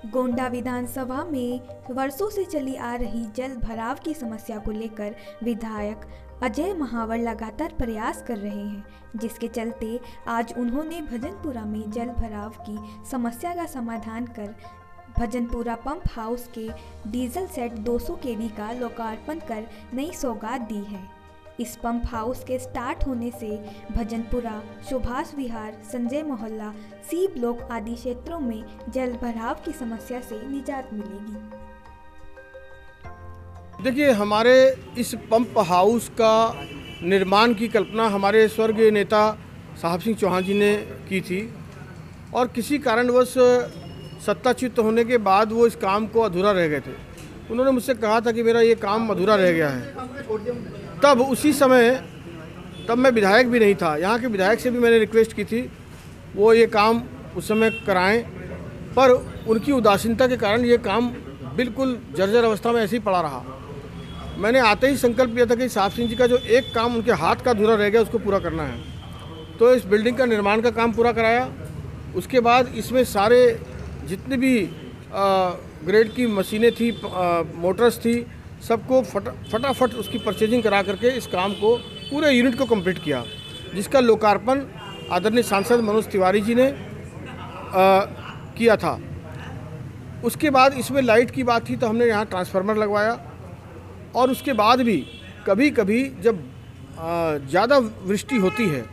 गोंडा विधानसभा में वर्षों से चली आ रही जल भराव की समस्या को लेकर विधायक अजय महावर लगातार प्रयास कर रहे हैं, जिसके चलते आज उन्होंने भजनपुरा में जल भराव की समस्या का समाधान कर भजनपुरा पंप हाउस के डीजल सेट 200 केवी का लोकार्पण कर नई सौगात दी है। इस पंप हाउस के स्टार्ट होने से भजनपुरा, सुभाष विहार, संजय मोहल्ला, सी ब्लॉक आदि क्षेत्रों में जल भराव की समस्या से निजात मिलेगी। देखिए, हमारे इस पंप हाउस का निर्माण की कल्पना हमारे स्वर्गीय नेता साहब सिंह चौहान जी ने की थी और किसी कारणवश सत्ताच्युत होने के बाद वो इस काम को अधूरा रह गए थे। उन्होंने मुझसे कहा था कि मेरा ये काम अधूरा रह गया है। तब उसी समय मैं विधायक भी नहीं था, यहाँ के विधायक से भी मैंने रिक्वेस्ट की थी वो ये काम उस समय कराएं, पर उनकी उदासीनता के कारण ये काम बिल्कुल जर्जर अवस्था में ऐसे ही पड़ा रहा। मैंने आते ही संकल्प लिया था कि साहब सिंह जी का जो एक काम उनके हाथ का अधूरा रह गया उसको पूरा करना है। तो इस बिल्डिंग का निर्माण का काम पूरा कराया। उसके बाद इसमें सारे जितने भी ग्रेड की मशीनें थी, मोटर्स थी, सबको फटाफट उसकी परचेजिंग करा करके इस काम को पूरे यूनिट को कंप्लीट किया, जिसका लोकार्पण आदरणीय सांसद मनोज तिवारी जी ने किया था। उसके बाद इसमें लाइट की बात थी तो हमने यहाँ ट्रांसफार्मर लगवाया और उसके बाद भी कभी कभी जब ज़्यादा वृष्टि होती है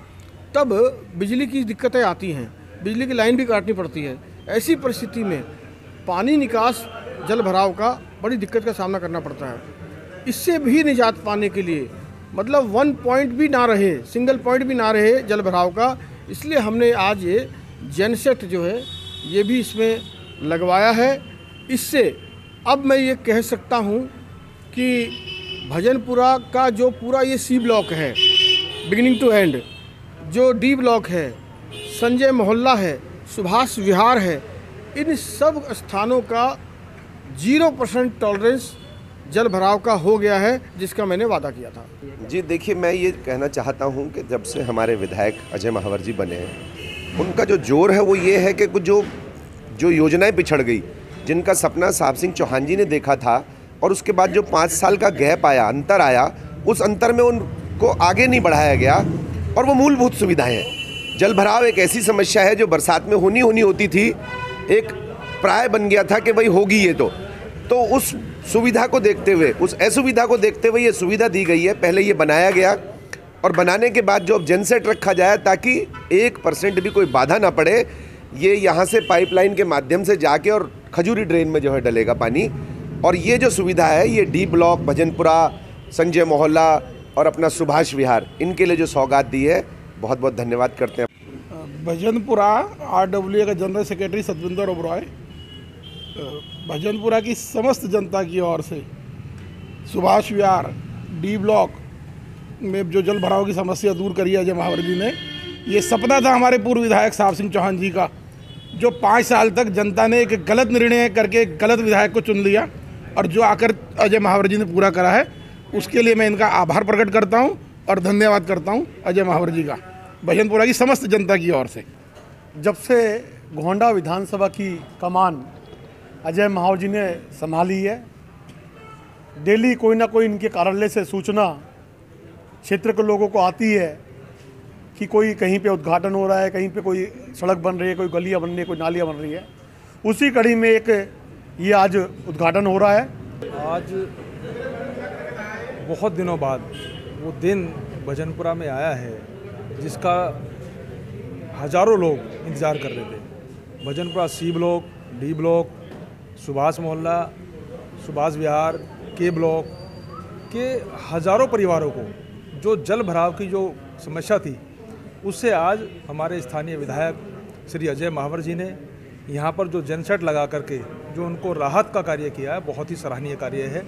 तब बिजली की दिक्कतें आती हैं, बिजली की लाइन भी काटनी पड़ती है। ऐसी परिस्थिति में पानी निकास जल भराव का बड़ी दिक्कत का सामना करना पड़ता है। इससे भी निजात पाने के लिए मतलब 1 पॉइंट भी ना रहे, सिंगल पॉइंट भी ना रहे जल भराव का, इसलिए हमने आज ये जेनसेट जो है ये भी इसमें लगवाया है। इससे अब मैं ये कह सकता हूँ कि भजनपुरा का जो पूरा ये सी ब्लॉक है बिगिनिंग टू एंड, जो डी ब्लॉक है, संजय मोहल्ला है, सुभाष विहार है, इन सब स्थानों का 0% टॉलरेंस जल भराव का हो गया है, जिसका मैंने वादा किया था। जी देखिए, मैं ये कहना चाहता हूँ कि जब से हमारे विधायक अजय महावर जी बने हैं, उनका जो जोर है वो ये है कि कुछ जो योजनाएं पिछड़ गई, जिनका सपना साहब सिंह चौहान जी ने देखा था और उसके बाद जो 5 साल का गैप आया, अंतर आया, उस अंतर में उनको आगे नहीं बढ़ाया गया। और वो मूलभूत सुविधाएं हैं। जल भराव एक ऐसी समस्या है जो बरसात में होनी होती थी, एक प्राय बन गया था कि भाई होगी ये तो उस सुविधा को देखते हुए, उस असुविधा को देखते हुए ये सुविधा दी गई है। पहले ये बनाया गया और बनाने के बाद जो अब जेनसेट रखा जाए ताकि 1% भी कोई बाधा ना पड़े। ये यहाँ से पाइपलाइन के माध्यम से जाके और खजूरी ड्रेन में जो है डलेगा पानी। और ये जो सुविधा है ये डी ब्लॉक, भजनपुरा, संजय मोहल्ला और अपना सुभाष विहार, इनके लिए जो सौगात दी है, बहुत बहुत धन्यवाद करते हैं। भजनपुरा RWA का जनरल सेक्रेटरी सतविंदर ओबरॉय भजनपुरा की समस्त जनता की ओर से सुभाष विहार डी ब्लॉक में जो जल भराव की समस्या दूर करी है अजय महावर जी ने, ये सपना था हमारे पूर्व विधायक साहब सिंह चौहान जी का, जो 5 साल तक जनता ने एक गलत निर्णय करके एक गलत विधायक को चुन लिया और जो आकर अजय महावर जी ने पूरा करा है, उसके लिए मैं इनका आभार प्रकट करता हूँ और धन्यवाद करता हूँ अजय महावर जी का, भजनपुरा की समस्त जनता की ओर से। जब से गोंडा विधानसभा की कमान अजय महावर जी ने संभाली है, डेली कोई ना कोई इनके कार्यालय से सूचना क्षेत्र के लोगों को आती है कि कोई कहीं पे उद्घाटन हो रहा है, कहीं पे कोई सड़क बन रही है, कोई गलियां बन रही है, कोई नालियां बन रही है। उसी कड़ी में एक ये आज उद्घाटन हो रहा है। आज बहुत दिनों बाद वो दिन भजनपुरा में आया है जिसका हज़ारों लोग इंतज़ार कर रहे थे। Bhajanpura C block, D block, Subhash मोहल्ला, सुभाष विहार, के ब्लॉक के हज़ारों परिवारों को जो जल भराव की जो समस्या थी, उससे आज हमारे स्थानीय विधायक श्री अजय महावर जी ने यहाँ पर जो जेनसेट लगा करके जो उनको राहत का कार्य किया है, बहुत ही सराहनीय कार्य है।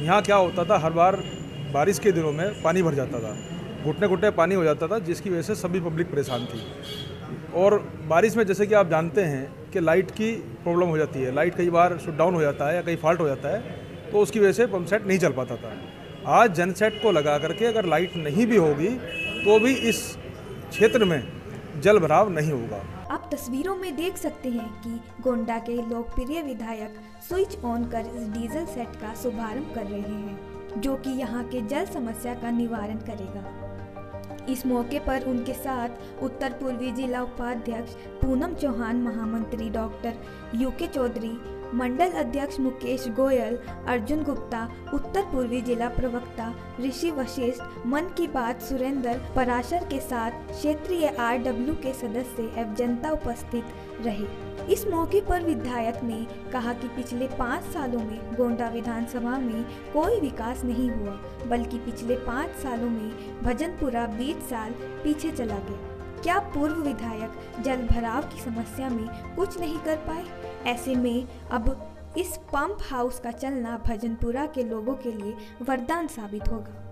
यहाँ क्या होता था, हर बार बारिश के दिनों में पानी भर जाता था, घुटने घुटने पानी हो जाता था, जिसकी वजह से सभी पब्लिक परेशान थी। और बारिश में जैसे कि आप जानते हैं कि लाइट की प्रॉब्लम हो जाती है, लाइट कई बार शट डाउन हो जाता है या कहीं फॉल्ट हो जाता है, तो उसकी वजह से पंप सेट नहीं चल पाता था। आज जेनसेट को लगा करके अगर लाइट नहीं भी होगी तो भी इस क्षेत्र में जल भराव नहीं होगा। आप आप तस्वीरों में देख सकते हैं कि गोंडा के लोकप्रिय विधायक स्विच ऑन कर इस डीजल सेट का शुभारंभ कर रहे हैं, जो कि यहाँ के जल समस्या का निवारण करेगा। इस मौके पर उनके साथ उत्तर पूर्वी जिला उपाध्यक्ष पूनम चौहान, महामंत्री डॉक्टर यूके चौधरी, मंडल अध्यक्ष मुकेश गोयल, अर्जुन गुप्ता, उत्तर पूर्वी जिला प्रवक्ता ऋषि वशिष्ठ, मन की बात सुरेंद्र पराशर के साथ क्षेत्रीय RW के सदस्य एवं जनता उपस्थित रहे। इस मौके पर विधायक ने कहा कि पिछले 5 सालों में गोंडा विधानसभा में कोई विकास नहीं हुआ, बल्कि पिछले 5 सालों में भजनपुरा 20 साल पीछे चला गया। क्या पूर्व विधायक जल भराव की समस्या में कुछ नहीं कर पाए? ऐसे में अब इस पंप हाउस का चलना भजनपुरा के लोगों के लिए वरदान साबित होगा।